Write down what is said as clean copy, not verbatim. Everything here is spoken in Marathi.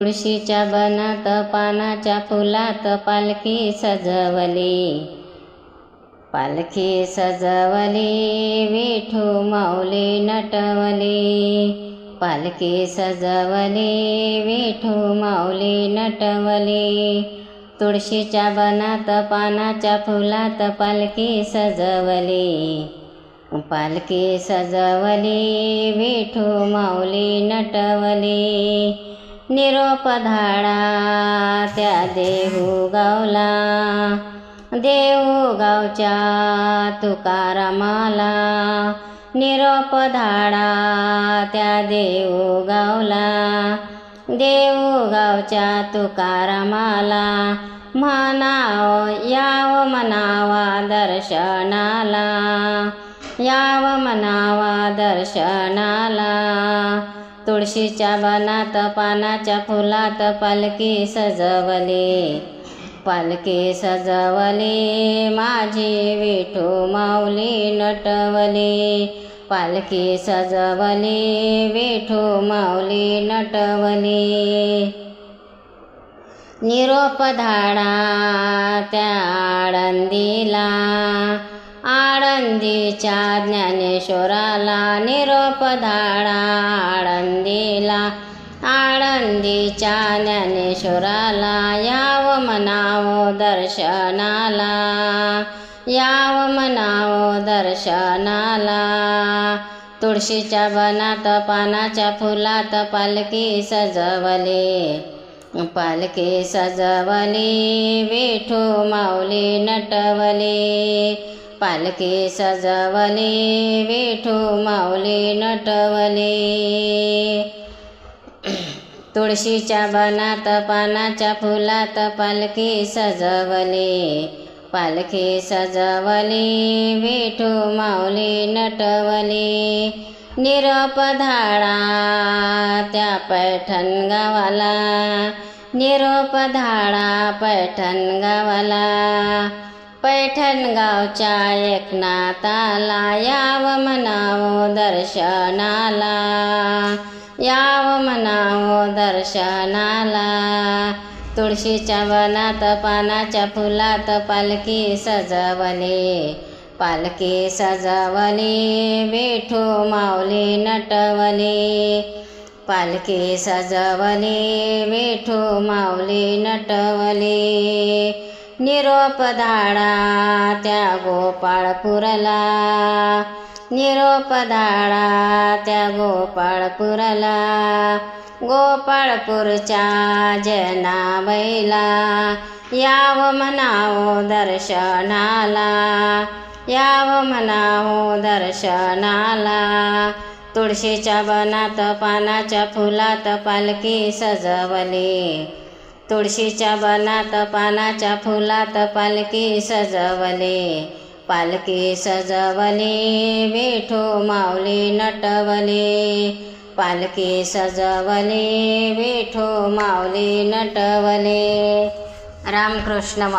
तुळशीच्या बनात पानाच्या फुलात पालखी सजवली, पालखी सजवली, विठू माऊली नटवली, पालखी सजवली, विठू माऊली नटवली। तुळशीच्या बनात पानाच्या फुलात पालखी सजवली, पालखी सजवली, विठू माऊली नटवली। निरोप धाडा त्या देहू गावला, देहू गावच्या तुकारामाला। निरोप धाडा त्या देहू गावला, देहू गावच्या तुकारामाला। म्हणाव याव म्हणावा दर्शनाला, याव म्हणावा दर्शनाला। तुळशीच्या बनात पानाच्या फुलात पालखी सजवली, पालखी सजवली, माझी विठू माऊली नटवली, पालखी सजवली, विठू माऊली नटवली। निरोप धाडा त्या आळंदीला, आळंदीच्या ज्ञानेश्वराला। निरोप धाडा आळंदीला, आळंदीच्या ज्ञानेश्वराला। याव म्हणावं दर्शनाला, याव म्हणावं दर्शनाला। तुळशीच्या बनात पानाच्या फुलात पालखी सजवली, पालखी सजवली, विठू माऊली नटवली, पालखी सजवली, विठू माऊली नटवली। तुळशीच्या बनात पानाच्या फुलात पालखी सजवली, पालखी सजवली, विठू माऊली नटवली। निरोप धाडा त्या पैठण गावाला, निरोप धाडा पैठण गावाला। पैठण गावच्या एकनाथाला, याव म्हणावं दर्शनाला, याव म्हणावं दर्शनाला। तुळशीच्या बनात पानाच्या फुलात पालखी सजवली, पालखी सजवली, विठू माऊली नटवली, पालखी सजवली, विठू माऊली नटवली। निरोप धाडा त्या गोपाळपूरला, निरोप धाडा त्या गोपाळपूरला। गोपाळपूरच्या जनाबाईला, याव म्हणावं दर्शनाला, याव म्हणावं दर्शनाला। तुळशीच्या बनात पानाच्या फुलात पालखी सजवली, तुळशीच्या बनात पानाच्या फुलात पालखी सजवली, पालखी सजवली, विठू माऊली नटवली, पालखी सजवली, विठू माऊली नटवली। रामकृष्ण।